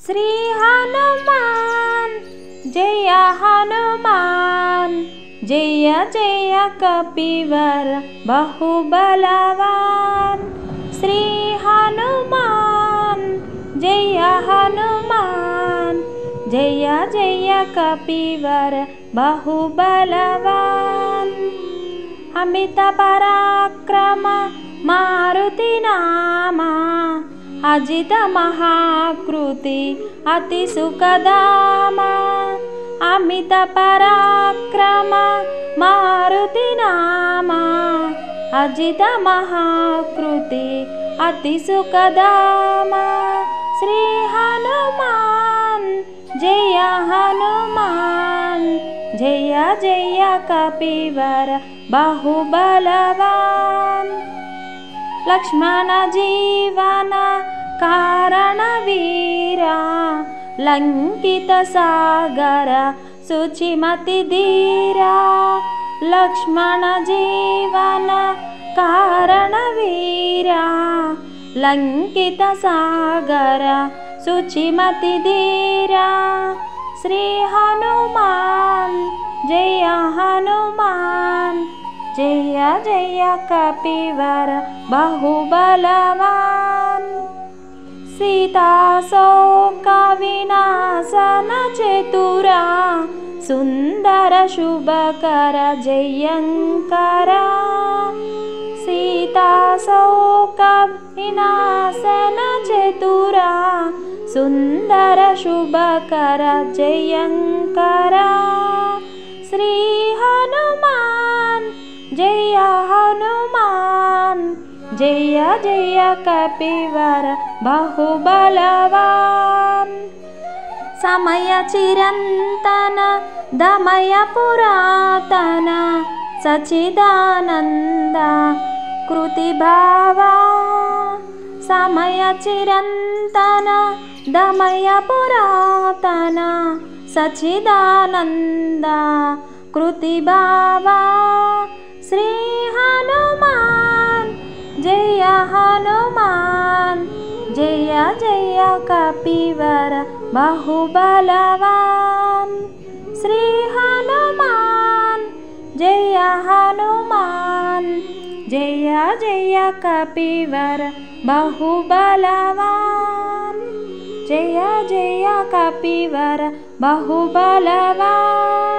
श्री हनुमान जय हनुमान जय जय कपिवर बहुबलवान। श्री हनुमान जय हनुमान जय जय कपिवर बहुबलवान। अमित पराक्रम मारुति नामा अजित महाकृति अति सुखदामा। अमित पराक्रम मारुति नामा अजित महाकृति अति सुखदामा। श्री हनुमान जय हनुमान जय जय कपिवर बहुबलवान। लक्ष्मण जीवन कारण वीरा लंकित सागर शुचिमति धीरा। लक्ष्मण जीवन कारण वीरा लंकित सागर शुचिमति धीरा। श्री हनुमान जय हनुमान जय जय कपिवर बहुबलवान। सीता शोक विनाशन चतुरा सुंदर शुभकर जयंकरा। सीता शोक विनाशन चतुरा सुंदर शुभकर जयंकरा। श्री हनुमान जय हनुमान जय जय कपिवर बहुबलवान। समय चिरंतन दमय पुरातन सच्चिदानंद कृति भावा। समय चिरंतन दमय पुरातन सच्चिदानंद कृति भावा। श्री हनुमान जय हनुमान जय जय कपिवर बहुबलवान। श्री हनुमान जय हनुमान जय जय कपिवर बहुबलवान। जय जय कपिवर बहुबलवान।